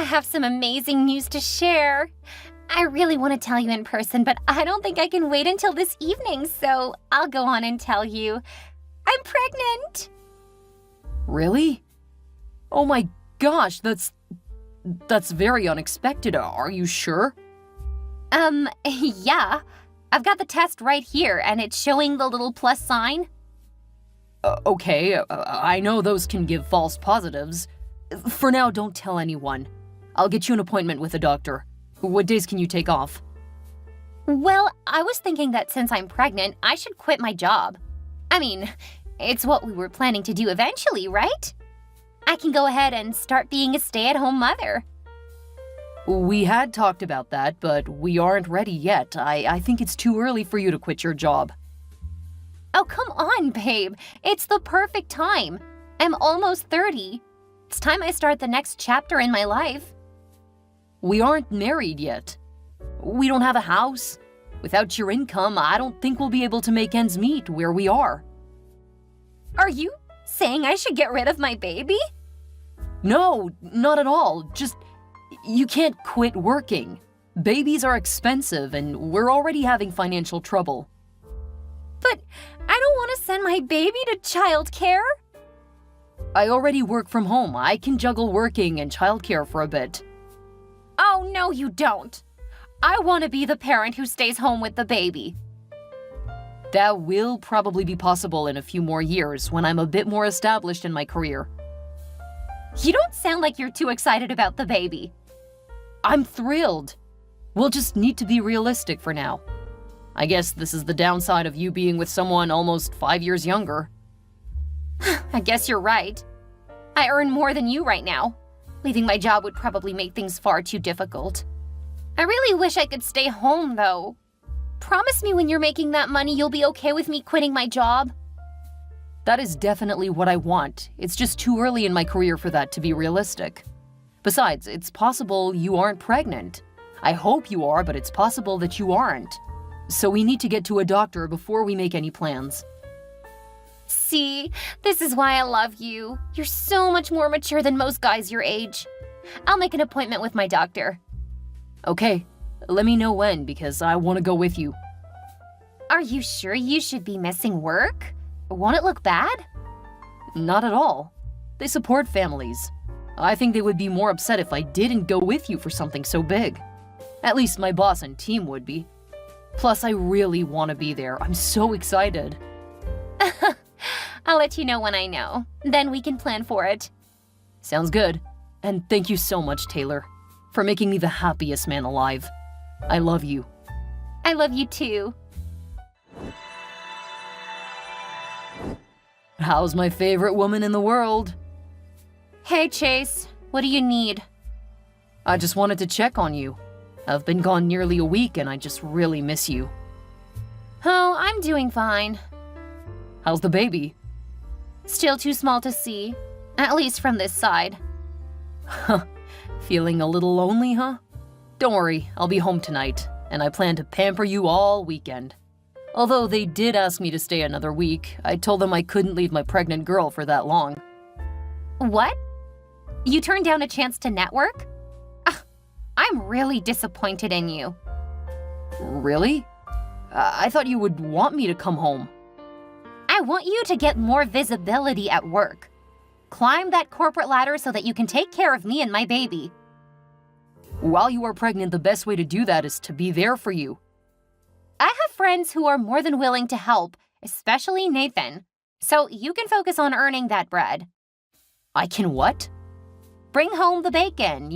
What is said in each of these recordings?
have some amazing news to share. I really want to tell you in person, but I don't think I can wait until this evening, so I'll go on and tell you. I'm pregnant! Really? Oh my gosh, that's very unexpected. Are you sure? Yeah. I've got the test right here, and it's showing the little plus sign. Okay, I know those can give false positives. For now, don't tell anyone. I'll get you an appointment with a doctor. What days can you take off? Well, I was thinking that since I'm pregnant, I should quit my job. I mean, it's what we were planning to do eventually, right? I can go ahead and start being a stay-at-home mother. We had talked about that, but we aren't ready yet. I think it's too early for you to quit your job. Oh, come on, babe. It's the perfect time. I'm almost 30. It's time I start the next chapter in my life. We aren't married yet. We don't have a house. Without your income, I don't think we'll be able to make ends meet where we are. Are you saying I should get rid of my baby? No, not at all. Just, you can't quit working. Babies are expensive, and we're already having financial trouble. But I don't want to send my baby to childcare. I already work from home. I can juggle working and childcare for a bit. Oh, no, you don't. I want to be the parent who stays home with the baby. That will probably be possible in a few more years when I'm a bit more established in my career. You don't sound like you're too excited about the baby. I'm thrilled. We'll just need to be realistic for now. I guess this is the downside of you being with someone almost 5 years younger. I guess you're right. I earn more than you right now. Leaving my job would probably make things far too difficult. I really wish I could stay home, though. Promise me when you're making that money you'll be okay with me quitting my job. That is definitely what I want. It's just too early in my career for that to be realistic. Besides, it's possible you aren't pregnant. I hope you are, but it's possible that you aren't. So we need to get to a doctor before we make any plans. See, this is why I love you. You're so much more mature than most guys your age. I'll make an appointment with my doctor. Okay, let me know when, because I want to go with you. Are you sure you should be missing work? Won't it look bad? Not at all. They support families. I think they would be more upset if I didn't go with you for something so big. At least my boss and team would be. Plus, I really want to be there. I'm so excited. I'll let you know when I know. Then we can plan for it. Sounds good. And thank you so much, Taylor, for making me the happiest man alive. I love you. I love you too. How's my favorite woman in the world? Hey, Chase. What do you need? I just wanted to check on you. I've been gone nearly a week and I just really miss you. Oh, I'm doing fine. How's the baby? Still too small to see. At least from this side. Feeling a little lonely, huh? Don't worry, I'll be home tonight, and I plan to pamper you all weekend. Although they did ask me to stay another week, I told them I couldn't leave my pregnant girl for that long. What? You turned down a chance to network? I'm really disappointed in you. Really? I thought you would want me to come home. I want you to get more visibility at work. Climb that corporate ladder so that you can take care of me and my baby. While you are pregnant, the best way to do that is to be there for you. I have friends who are more than willing to help, especially Nathan. So you can focus on earning that bread. I can what? Bring home the bacon,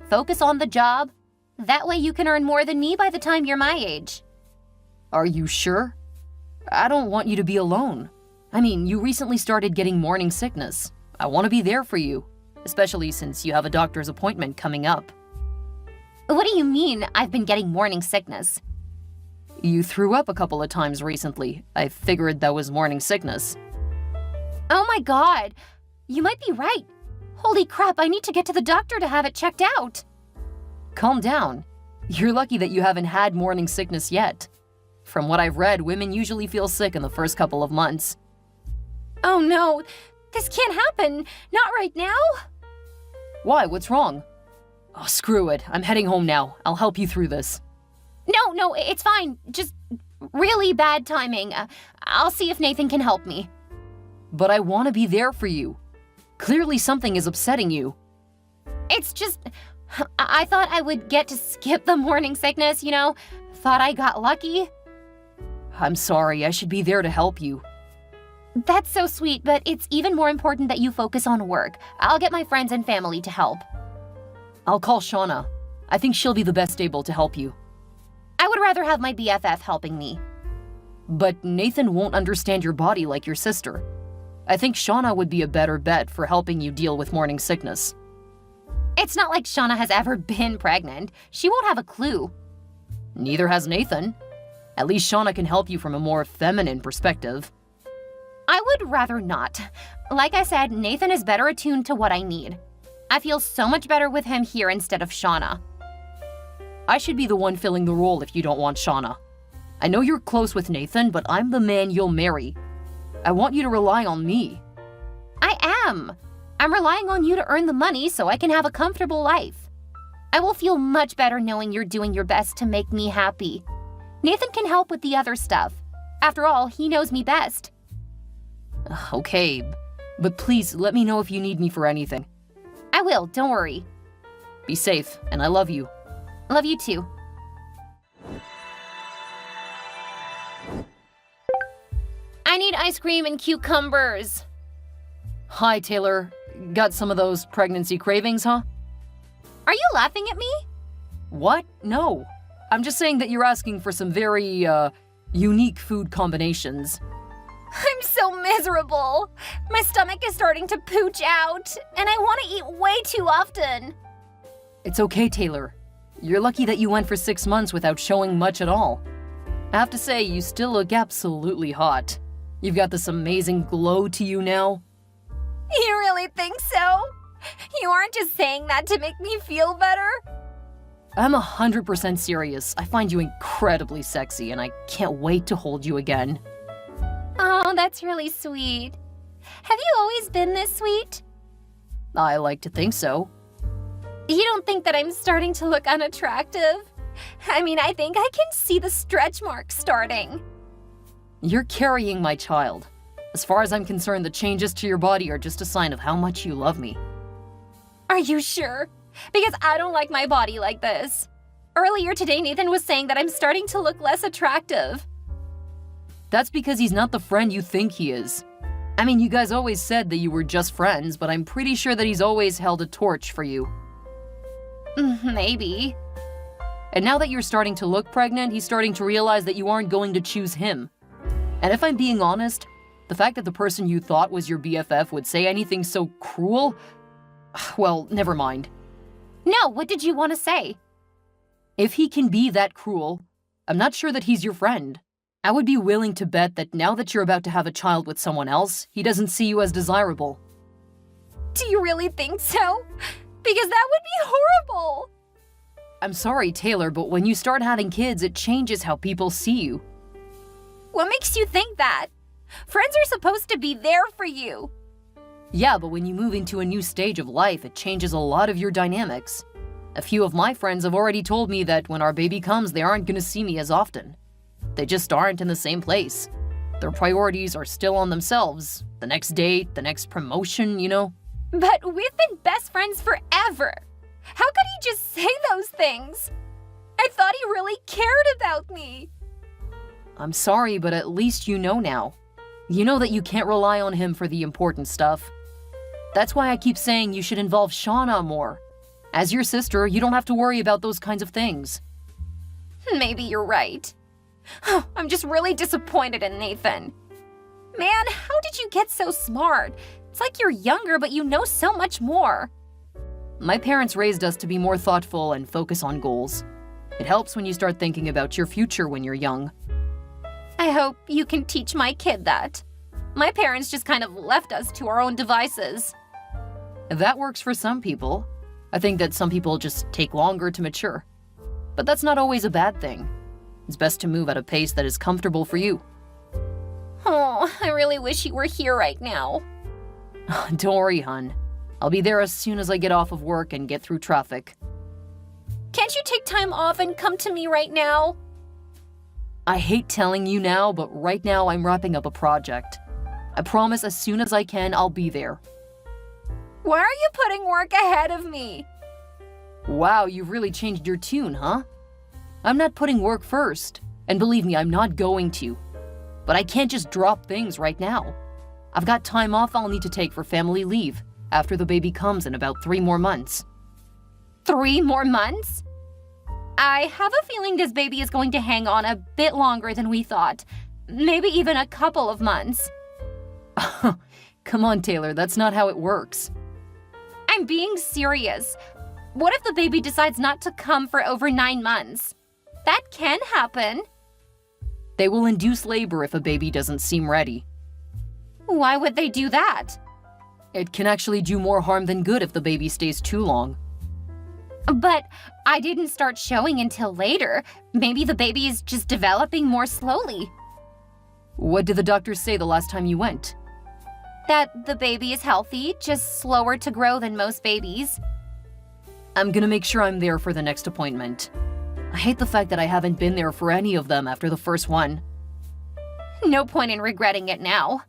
Focus on the job. That way you can earn more than me by the time you're my age. Are you sure? I don't want you to be alone. I mean, you recently started getting morning sickness. I want to be there for you, especially since you have a doctor's appointment coming up. What do you mean I've been getting morning sickness? You threw up a couple of times recently. I figured that was morning sickness. Oh my God, you might be right. Holy crap, I need to get to the doctor to have it checked out. Calm down. You're lucky that you haven't had morning sickness yet. From what I've read, women usually feel sick in the first couple of months. Oh no, this can't happen. Not right now. Why? What's wrong? Oh, screw it. I'm heading home now. I'll help you through this. No, it's fine. Just really bad timing. I'll see if Nathan can help me. But I want to be there for you. Clearly something is upsetting you. It's just, I thought I would get to skip the morning sickness, you know? Thought I got lucky. I'm sorry. I should be there to help you. That's so sweet, but it's even more important that you focus on work. I'll get my friends and family to help. I'll call Shauna. I think she'll be the best able to help you. I would rather have my BFF helping me. But Nathan won't understand your body like your sister. I think Shauna would be a better bet for helping you deal with morning sickness. It's not like Shauna has ever been pregnant. She won't have a clue. Neither has Nathan. At least Shauna can help you from a more feminine perspective. I would rather not. Like I said, Nathan is better attuned to what I need. I feel so much better with him here instead of Shauna. I should be the one filling the role if you don't want Shauna. I know you're close with Nathan, but I'm the man you'll marry. I want you to rely on me. I am. I'm relying on you to earn the money so I can have a comfortable life. I will feel much better knowing you're doing your best to make me happy. Nathan can help with the other stuff. After all, he knows me best. Okay, but please let me know if you need me for anything. I will, don't worry. Be safe, and I love you. Love you too. I need ice cream and cucumbers. Hi, Taylor. Got some of those pregnancy cravings, huh? Are you laughing at me? What? No. I'm just saying that you're asking for some very, unique food combinations. I'm so miserable. My stomach is starting to pooch out, and I want to eat way too often. It's okay, Taylor. You're lucky that you went for 6 months without showing much at all. I have to say, you still look absolutely hot. You've got this amazing glow to you now. You really think so? You aren't just saying that to make me feel better? I'm 100% serious. I find you incredibly sexy, and I can't wait to hold you again. Oh, that's really sweet. Have you always been this sweet? I like to think so. You don't think that I'm starting to look unattractive? I mean, I think I can see the stretch marks starting. You're carrying my child. As far as I'm concerned, the changes to your body are just a sign of how much you love me. Are you sure? Because I don't like my body like this. Earlier today, Nathan was saying that I'm starting to look less attractive. That's because he's not the friend you think he is. I mean, you guys always said that you were just friends, but I'm pretty sure that he's always held a torch for you. Maybe. And now that you're starting to look pregnant, he's starting to realize that you aren't going to choose him. And if I'm being honest, the fact that the person you thought was your BFF would say anything so cruel, well, never mind. No, what did you want to say? If he can be that cruel, I'm not sure that he's your friend. I would be willing to bet that now that you're about to have a child with someone else, he doesn't see you as desirable. Do you really think so? Because that would be horrible! I'm sorry, Taylor, but when you start having kids, it changes how people see you. What makes you think that? Friends are supposed to be there for you. Yeah, but when you move into a new stage of life, it changes a lot of your dynamics. A few of my friends have already told me that when our baby comes, they aren't going to see me as often. They just aren't in the same place. Their priorities are still on themselves. The next date, the next promotion, you know? But we've been best friends forever. How could he just say those things? I thought he really cared about me. I'm sorry, but at least you know now. You know that you can't rely on him for the important stuff. That's why I keep saying you should involve Shauna more. As your sister, you don't have to worry about those kinds of things. Maybe you're right. I'm just really disappointed in Nathan. Man, how did you get so smart? It's like you're younger, but you know so much more. My parents raised us to be more thoughtful and focus on goals. It helps when you start thinking about your future when you're young. I hope you can teach my kid that. My parents just kind of left us to our own devices. That works for some people. I think that some people just take longer to mature. But that's not always a bad thing. It's best to move at a pace that is comfortable for you. Oh, I really wish you were here right now. Don't worry, hon. I'll be there as soon as I get off of work and get through traffic. Can't you take time off and come to me right now? I hate telling you now, but right now I'm wrapping up a project. I promise as soon as I can, I'll be there. Why are you putting work ahead of me? Wow, you've really changed your tune, huh? I'm not putting work first, and believe me, I'm not going to. But I can't just drop things right now. I've got time off I'll need to take for family leave after the baby comes in about 3 more months. 3 more months? I have a feeling this baby is going to hang on a bit longer than we thought. Maybe even a couple of months. Come on, Taylor, that's not how it works. I'm being serious. What if the baby decides not to come for over 9 months? That can happen. They will induce labor if a baby doesn't seem ready. Why would they do that? It can actually do more harm than good if the baby stays too long. But I didn't start showing until later. Maybe the baby is just developing more slowly. What did the doctors say the last time you went? That the baby is healthy, just slower to grow than most babies. I'm gonna make sure I'm there for the next appointment. I hate the fact that I haven't been there for any of them after the first one. No point in regretting it now.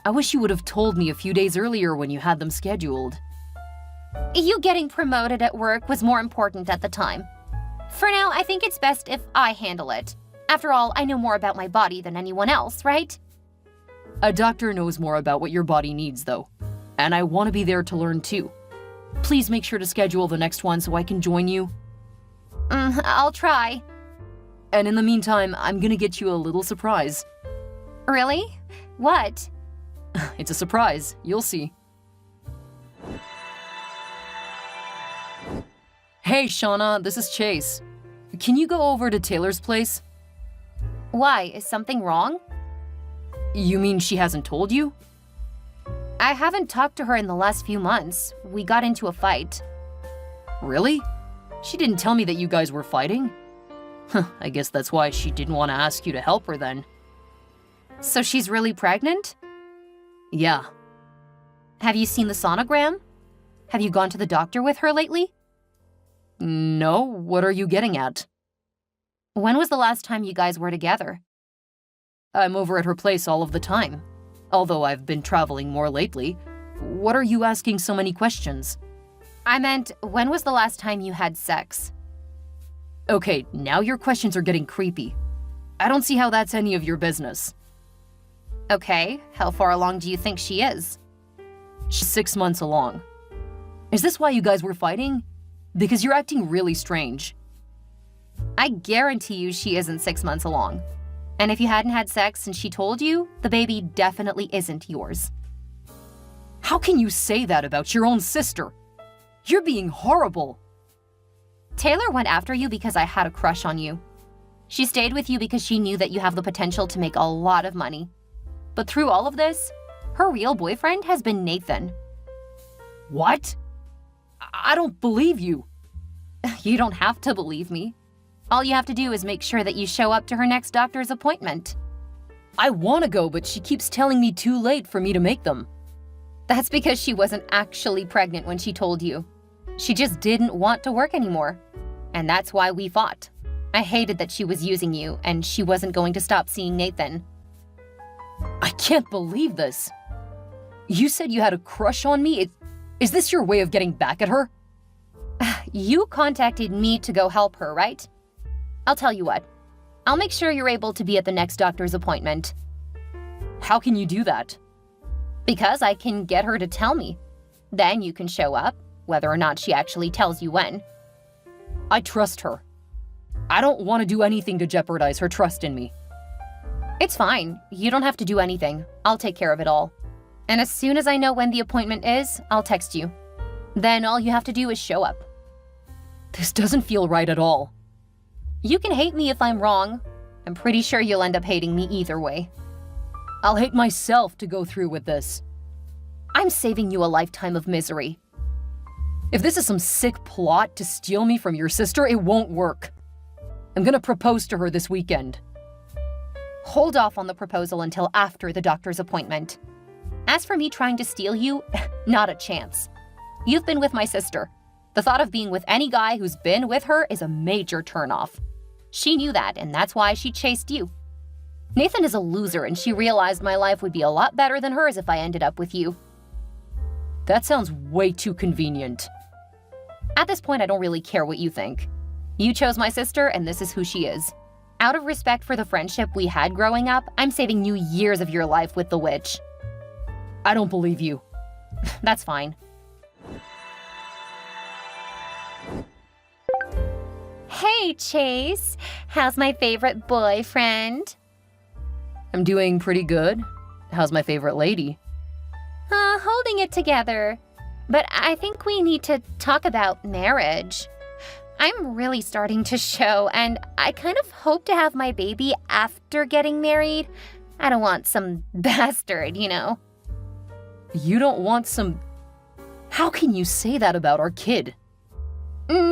I wish you would have told me a few days earlier when you had them scheduled. You getting promoted at work was more important at the time. For now, I think it's best if I handle it. After all, I know more about my body than anyone else, right? A doctor knows more about what your body needs, though. And I want to be there to learn too. Please make sure to schedule the next one so I can join you. I'll try. And in the meantime, I'm gonna get you a little surprise. Really? What? It's a surprise. You'll see. Hey, Shauna, this is Chase. Can you go over to Taylor's place? Why? Is something wrong? You mean she hasn't told you? I haven't talked to her in the last few months. We got into a fight. Really? She didn't tell me that you guys were fighting? I guess that's why she didn't want to ask you to help her then. So she's really pregnant? Yeah. Have you seen the sonogram? Have you gone to the doctor with her lately? No, what are you getting at? When was the last time you guys were together? I'm over at her place all of the time. Although I've been traveling more lately. What are you asking so many questions? I meant, when was the last time you had sex? Okay, now your questions are getting creepy. I don't see how that's any of your business. Okay, how far along do you think she is? She's 6 months along. Is this why you guys were fighting? Because you're acting really strange. I guarantee you she isn't 6 months along. And if you hadn't had sex and she told you, the baby definitely isn't yours. How can you say that about your own sister? You're being horrible. Taylor went after you because I had a crush on you. She stayed with you because she knew that you have the potential to make a lot of money. But through all of this, her real boyfriend has been Nathan. What? I don't believe you. You don't have to believe me. All you have to do is make sure that you show up to her next doctor's appointment. I want to go, but she keeps telling me too late for me to make them. That's because she wasn't actually pregnant when she told you. She just didn't want to work anymore. And that's why we fought. I hated that she was using you, and she wasn't going to stop seeing Nathan. I can't believe this. You said you had a crush on me? Is this your way of getting back at her? You contacted me to go help her, right? I'll tell you what. I'll make sure you're able to be at the next doctor's appointment. How can you do that? Because I can get her to tell me. Then you can show up, whether or not she actually tells you when. I trust her. I don't want to do anything to jeopardize her trust in me. It's fine. You don't have to do anything. I'll take care of it all. And as soon as I know when the appointment is, I'll text you. Then all you have to do is show up. This doesn't feel right at all. You can hate me if I'm wrong. I'm pretty sure you'll end up hating me either way. I'll hate myself to go through with this. I'm saving you a lifetime of misery. If this is some sick plot to steal me from your sister, it won't work. I'm gonna propose to her this weekend. Hold off on the proposal until after the doctor's appointment. As for me trying to steal you, not a chance. You've been with my sister. The thought of being with any guy who's been with her is a major turnoff. She knew that, and that's why she chased you. Nathan is a loser, and she realized my life would be a lot better than hers if I ended up with you. That sounds way too convenient. At this point, I don't really care what you think. You chose my sister, and this is who she is. Out of respect for the friendship we had growing up, I'm saving you years of your life with the witch. I don't believe you. That's fine. Hey, Chase. How's my favorite boyfriend? I'm doing pretty good. How's my favorite lady? Holding it together. But I think we need to talk about marriage. I'm really starting to show, and I kind of hope to have my baby after getting married. I don't want some bastard, you know. You don't want some... How can you say that about our kid?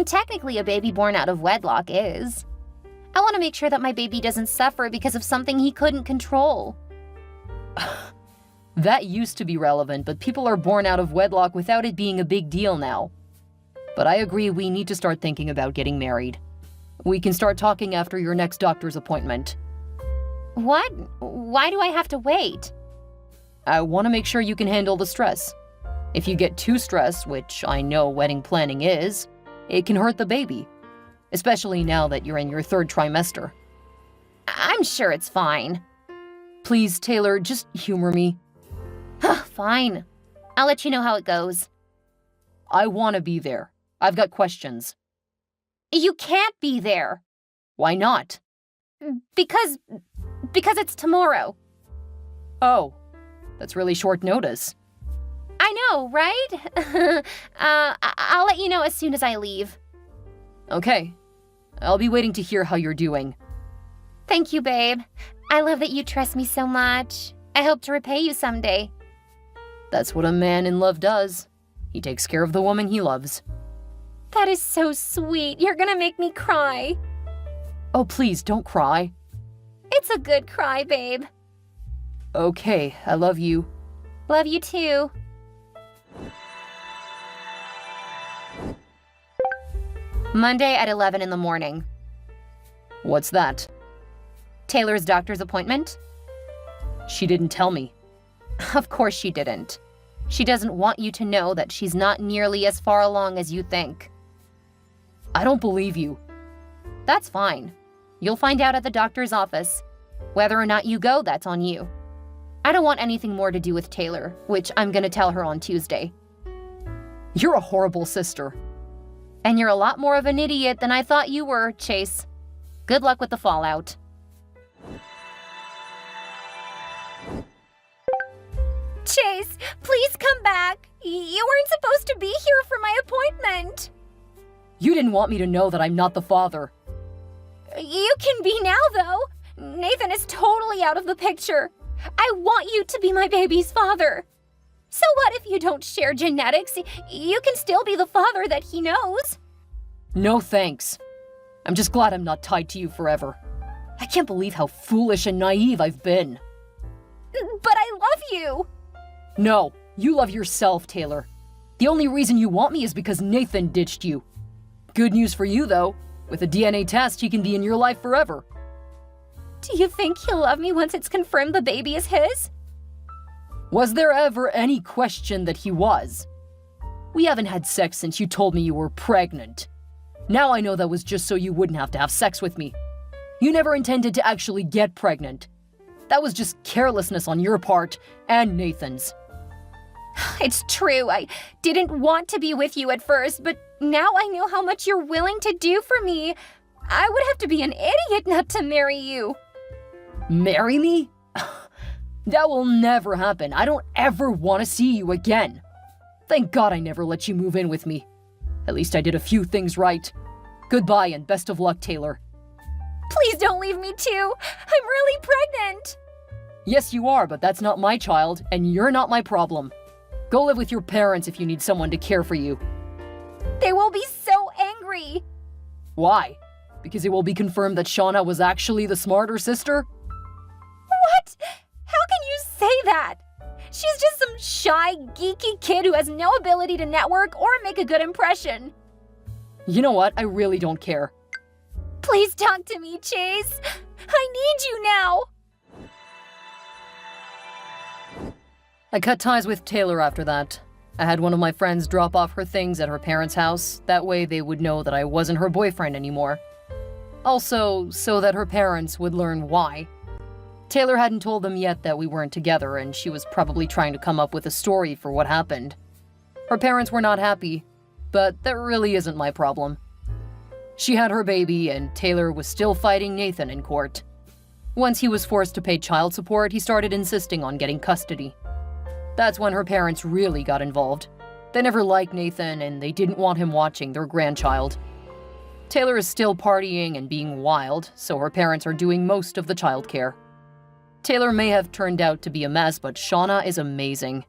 Technically, a baby born out of wedlock is. I want to make sure that my baby doesn't suffer because of something he couldn't control. That used to be relevant, but people are born out of wedlock without it being a big deal now. But I agree we need to start thinking about getting married. We can start talking after your next doctor's appointment. What? Why do I have to wait? I want to make sure you can handle the stress. If you get too stressed, which I know wedding planning is, it can hurt the baby. Especially now that you're in your 3rd trimester. I'm sure it's fine. Please, Taylor, just humor me. Fine. I'll let you know how it goes. I want to be there. I've got questions. You can't be there. Why not? Because it's tomorrow. Oh, that's really short notice. I know, right? I'll let you know as soon as I leave. Okay. I'll be waiting to hear how you're doing. Thank you, babe. I love that you trust me so much. I hope to repay you someday. That's what a man in love does. He takes care of the woman he loves. That is so sweet. You're gonna make me cry. Oh, please, don't cry. It's a good cry, babe. Okay, I love you. Love you too. Monday at 11 in the morning. What's that? Taylor's doctor's appointment? She didn't tell me. Of course she didn't. She doesn't want you to know that she's not nearly as far along as you think. I don't believe you. That's fine. You'll find out at the doctor's office. Whether or not you go, that's on you. I don't want anything more to do with Taylor, which I'm gonna tell her on Tuesday. You're a horrible sister. And you're a lot more of an idiot than I thought you were, Chase. Good luck with the fallout. Chase, please come back. You weren't supposed to be here for my appointment. You didn't want me to know that I'm not the father. You can be now, though. Nathan is totally out of the picture. I want you to be my baby's father. So what if you don't share genetics? You can still be the father that he knows. No thanks. I'm just glad I'm not tied to you forever. I can't believe how foolish and naive I've been. But I love you. No, you love yourself, Taylor. The only reason you want me is because Nathan ditched you. Good news for you, though. With a DNA test, he can be in your life forever. Do you think he'll love me once it's confirmed the baby is his? Was there ever any question that he was? We haven't had sex since you told me you were pregnant. Now I know that was just so you wouldn't have to have sex with me. You never intended to actually get pregnant. That was just carelessness on your part and Nathan's. It's true, I didn't want to be with you at first, but now I know how much you're willing to do for me. I would have to be an idiot not to marry you. Marry me? That will never happen. I don't ever want to see you again. Thank God I never let you move in with me. At least I did a few things right. Goodbye and best of luck, Taylor. Please don't leave me too. I'm really pregnant. Yes, you are, but that's not my child, and you're not my problem. Go live with your parents if you need someone to care for you. They will be so angry. Why? Because it will be confirmed that Shauna was actually the smarter sister? What? How can you say that? She's just some shy, geeky kid who has no ability to network or make a good impression. You know what? I really don't care. Please talk to me, Chase. I need you now. I cut ties with Taylor after that. I had one of my friends drop off her things at her parents' house. That way they would know that I wasn't her boyfriend anymore. Also, so that her parents would learn why. Taylor hadn't told them yet that we weren't together, and she was probably trying to come up with a story for what happened. Her parents were not happy, but that really isn't my problem. She had her baby, and Taylor was still fighting Nathan in court. Once he was forced to pay child support, he started insisting on getting custody. That's when her parents really got involved. They never liked Nathan, and they didn't want him watching their grandchild. Taylor is still partying and being wild, so her parents are doing most of the childcare. Taylor may have turned out to be a mess, but Shauna is amazing.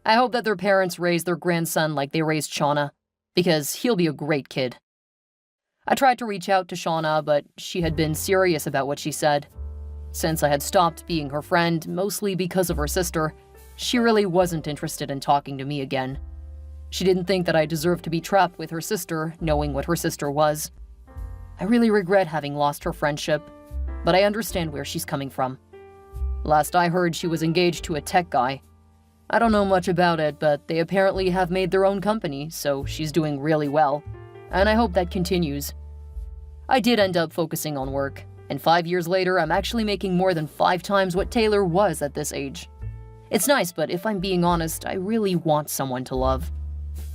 I hope that their parents raise their grandson like they raised Shauna, because he'll be a great kid. I tried to reach out to Shauna, but she had been serious about what she said. Since I had stopped being her friend, mostly because of her sister, she really wasn't interested in talking to me again. She didn't think that I deserved to be trapped with her sister, knowing what her sister was. I really regret having lost her friendship, but I understand where she's coming from. Last I heard, she was engaged to a tech guy. I don't know much about it, but they apparently have made their own company, so she's doing really well, and I hope that continues. I did end up focusing on work, and 5 years later, I'm actually making more than 5 times what Taylor was at this age. It's nice, but if I'm being honest, I really want someone to love.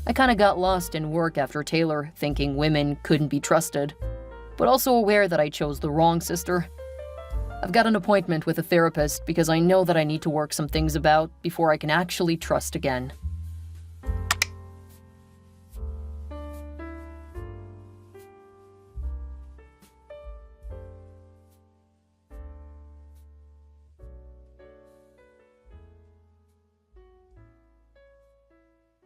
I kinda got lost in work after Taylor, thinking women couldn't be trusted, but also aware that I chose the wrong sister. I've got an appointment with a therapist because I know that I need to work some things about before I can actually trust again.